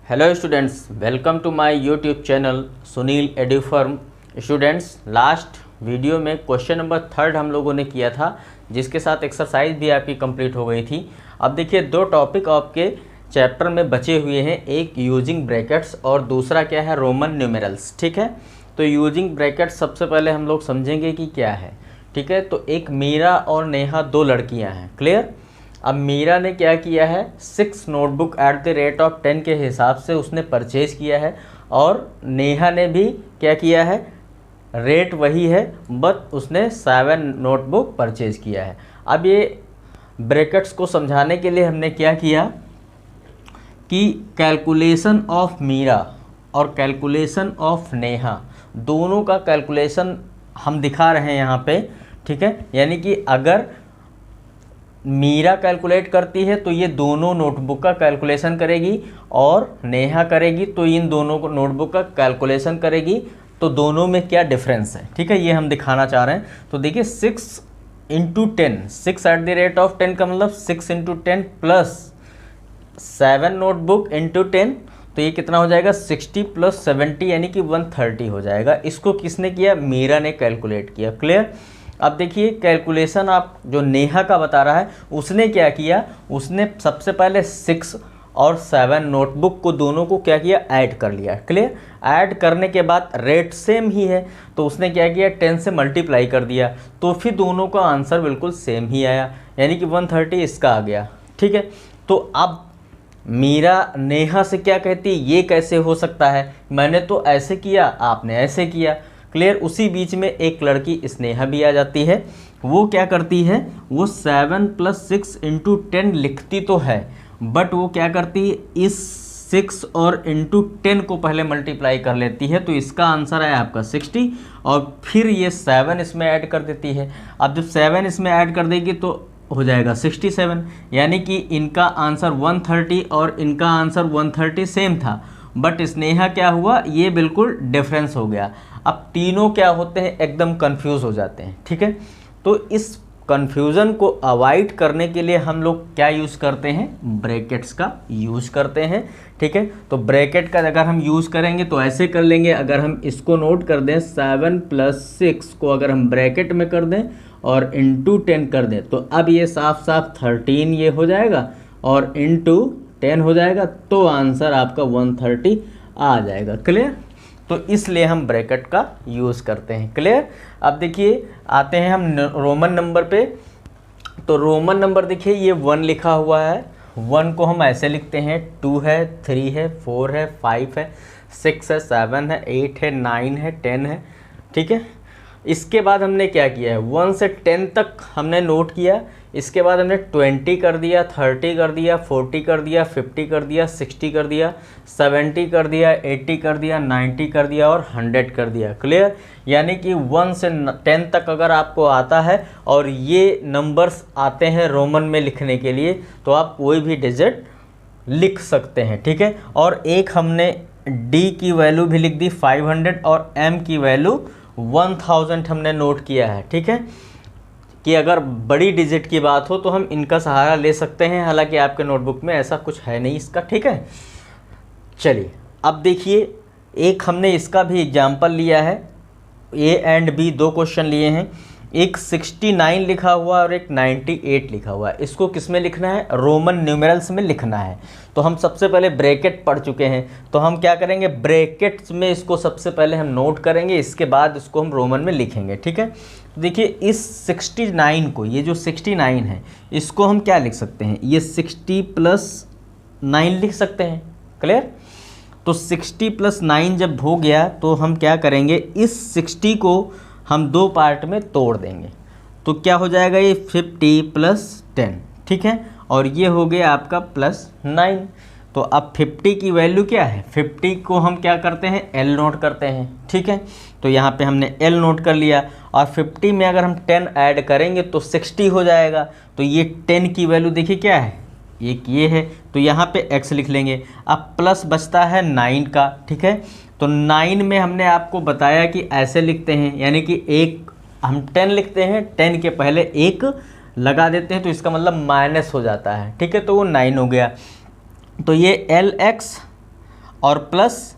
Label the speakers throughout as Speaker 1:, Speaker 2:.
Speaker 1: Hello students, welcome to my YouTube channel Sunil Edufirm. Students, last video में question number 3 हम लोगों ने किया था, जिसके साथ एक्सरसाइज भी आपकी कंप्लीट हो गई थी। अब देखिए, दो टॉपिक आपके चैप्टर में बचे हुए हैं, एक यूजिंग ब्रैकेट्स और दूसरा क्या है, रोमन न्यूमेरल्स। ठीक है, तो यूजिंग ब्रैकेट्स सबसे पहले हम लोग समझेंगे कि क्या है। ठीक है, तो एक मीरा और नेहा दो लड़कियाँ हैं। क्लियर। अब मीरा ने क्या किया है, 6 नोटबुक @10 के हिसाब से उसने परचेज़ किया है, और नेहा ने भी क्या किया है, रेट वही है, बट उसने 7 नोटबुक परचेज़ किया है। अब ये ब्रैकेट्स को समझाने के लिए हमने क्या किया कि कैलकुलेशन ऑफ मीरा और कैलकुलेशन ऑफ नेहा, दोनों का कैलकुलेशन हम दिखा रहे हैं यहाँ पे। ठीक है, यानी कि अगर मीरा कैलकुलेट करती है तो ये दोनों नोटबुक का कैलकुलेशन करेगी, और नेहा करेगी तो इन दोनों को नोटबुक का कैलकुलेशन करेगी। तो दोनों में क्या डिफरेंस है, ठीक है, ये हम दिखाना चाह रहे हैं। तो देखिए, 6 × 10, 6 @10 का मतलब 6 × 10 प्लस 7 नोटबुक × 10, तो ये कितना हो जाएगा, 60 + 70 यानी कि 130 हो जाएगा। इसको किसने किया, मीरा ने कैलकुलेट किया। क्लियर। अब देखिए, कैलकुलेशन आप जो नेहा का बता रहा है, उसने क्या किया, उसने सबसे पहले 6 और 7 नोटबुक को दोनों को क्या किया, ऐड कर लिया। क्लियर। ऐड करने के बाद रेट सेम ही है, तो उसने क्या किया, 10 से मल्टीप्लाई कर दिया, तो फिर दोनों का आंसर बिल्कुल सेम ही आया, यानी कि 130 इसका आ गया। ठीक है, तो अब मीरा नेहा से क्या कहती है, ये कैसे हो सकता है, मैंने तो ऐसे किया, आपने ऐसे किया। क्लियर। उसी बीच में एक लड़की स्नेहा भी आ जाती है। वो क्या करती है, वो 7 + 6 × 10 लिखती तो है, बट वो क्या करती है, इस 6 और × 10 को पहले मल्टीप्लाई कर लेती है, तो इसका आंसर है आपका 60, और फिर ये 7 इसमें ऐड कर देती है। अब जब 7 इसमें ऐड कर देगी तो हो जाएगा 67, यानी कि इनका आंसर 130 और इनका आंसर 130 सेम था, बट स्नेहा क्या हुआ, ये बिल्कुल डिफरेंस हो गया। अब तीनों क्या होते हैं, एकदम कंफ्यूज हो जाते हैं। ठीक है, तो इस कंफ्यूजन को अवॉइड करने के लिए हम लोग क्या यूज़ करते हैं, ब्रैकेट्स का यूज़ करते हैं। ठीक है, तो ब्रैकेट का अगर हम यूज़ करेंगे तो ऐसे कर लेंगे, अगर हम इसको नोट कर दें, 7 + 6 को अगर हम ब्रैकेट में कर दें और × 10 कर दें, तो अब ये साफ साफ 13 ये हो जाएगा और × 10 हो जाएगा, तो आंसर आपका 130 आ जाएगा। क्लियर। तो इसलिए हम ब्रैकेट का यूज़ करते हैं। क्लियर। अब देखिए, आते हैं हम रोमन नंबर पे। तो रोमन नंबर देखिए, ये 1 लिखा हुआ है, 1 को हम ऐसे लिखते हैं, 2 है, 3 है, 4 है, 5 है, 6 है, 7 है, 8 है, 9 है, 10 है। ठीक है, इसके बाद हमने क्या किया है, 1 से 10 तक हमने नोट किया। इसके बाद हमने 20 कर दिया, 30 कर दिया, 40 कर दिया, 50 कर दिया, 60 कर दिया, 70 कर दिया, 80 कर दिया, 90 कर दिया और 100 कर दिया। क्लियर। यानी कि 1 से 10 तक अगर आपको आता है और ये नंबर्स आते हैं रोमन में लिखने के लिए, तो आप कोई भी डिजिट लिख सकते हैं। ठीक है, और एक हमने डी की वैल्यू भी लिख दी 500, और एम की वैल्यू 1000 हमने नोट किया है। ठीक है, कि अगर बड़ी डिजिट की बात हो तो हम इनका सहारा ले सकते हैं, हालांकि आपके नोटबुक में ऐसा कुछ है नहीं इसका। ठीक है, चलिए अब देखिए, एक हमने इसका भी एग्जाम्पल लिया है, ए एंड बी दो क्वेश्चन लिए हैं, एक 69 लिखा हुआ और एक 98 लिखा हुआ है। इसको किस में लिखना है, रोमन न्यूमेरल्स में लिखना है। तो हम सबसे पहले ब्रैकेट पढ़ चुके हैं, तो हम क्या करेंगे, ब्रैकेट्स में इसको सबसे पहले हम नोट करेंगे, इसके बाद इसको हम रोमन में लिखेंगे। ठीक है, तो देखिए, इस 69 को, ये जो 69 है, इसको हम क्या लिख सकते हैं, ये 60 + 9 लिख सकते हैं। क्लियर। तो 60 + 9 जब हो गया तो हम क्या करेंगे, इस 60 को हम दो पार्ट में तोड़ देंगे, तो क्या हो जाएगा, ये 50 + 10। ठीक है, और ये हो गया आपका +9। तो अब 50 की वैल्यू क्या है, 50 को हम क्या करते हैं, L नोट करते हैं। ठीक है, तो यहाँ पे हमने L नोट कर लिया, और 50 में अगर हम 10 ऐड करेंगे तो 60 हो जाएगा। तो ये 10 की वैल्यू देखिए क्या है, एक ये है, तो यहाँ पे x लिख लेंगे। अब प्लस बचता है 9 का। ठीक है, तो 9 में हमने आपको बताया कि ऐसे लिखते हैं, यानी कि एक हम 10 लिखते हैं, 10 के पहले एक लगा देते हैं, तो इसका मतलब माइनस हो जाता है। ठीक है, तो वो 9 हो गया। तो ये LX और प्लस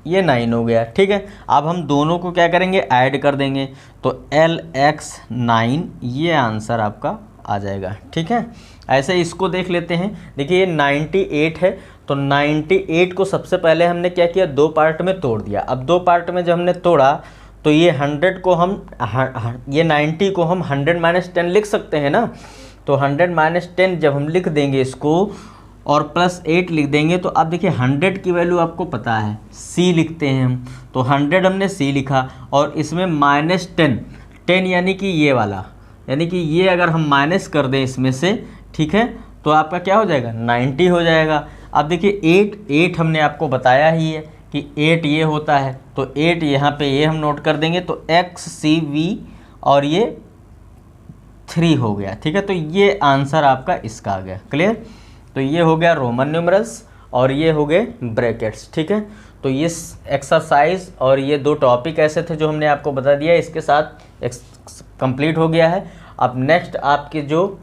Speaker 1: ये 9 हो गया। ठीक है, अब हम दोनों को क्या करेंगे, ऐड कर देंगे, तो LX9 ये आंसर आपका आ जाएगा। ठीक है, ऐसे इसको देख लेते हैं। देखिए ये 98 है, तो 98 को सबसे पहले हमने क्या किया, 2 पार्ट में तोड़ दिया। अब 2 पार्ट में जब हमने तोड़ा तो ये 100 को हम ये 90 को हम 100 - 10 लिख सकते हैं ना। तो 100 - 10 जब हम लिख देंगे इसको और +8 लिख देंगे, तो अब देखिए 100 की वैल्यू आपको पता है, C लिखते हैं हम। तो 100 हमने C लिखा और इसमें -10 यानी कि ये वाला, यानी कि ये अगर हम माइनस कर दें इसमें से, ठीक है, तो आपका क्या हो जाएगा, 90 हो जाएगा। अब देखिए 8 हमने आपको बताया ही है कि 8 ये होता है, तो 8 यहाँ पे ये हम नोट कर देंगे, तो XCV और ये 3 हो गया। ठीक है, तो ये आंसर आपका इसका आ गया। क्लियर, तो ये हो गया रोमन न्यूमरल्स और ये हो गए ब्रैकेट्स। ठीक है, तो ये एक्सरसाइज और ये 2 टॉपिक ऐसे थे जो हमने आपको बता दिया, इसके साथ कंप्लीट हो गया है। अब नेक्स्ट आपकी जो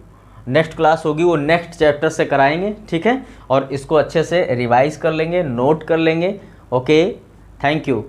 Speaker 1: नेक्स्ट क्लास होगी वो नेक्स्ट चैप्टर से कराएंगे। ठीक है, और इसको अच्छे से रिवाइज कर लेंगे, नोट कर लेंगे। Okay, thank you.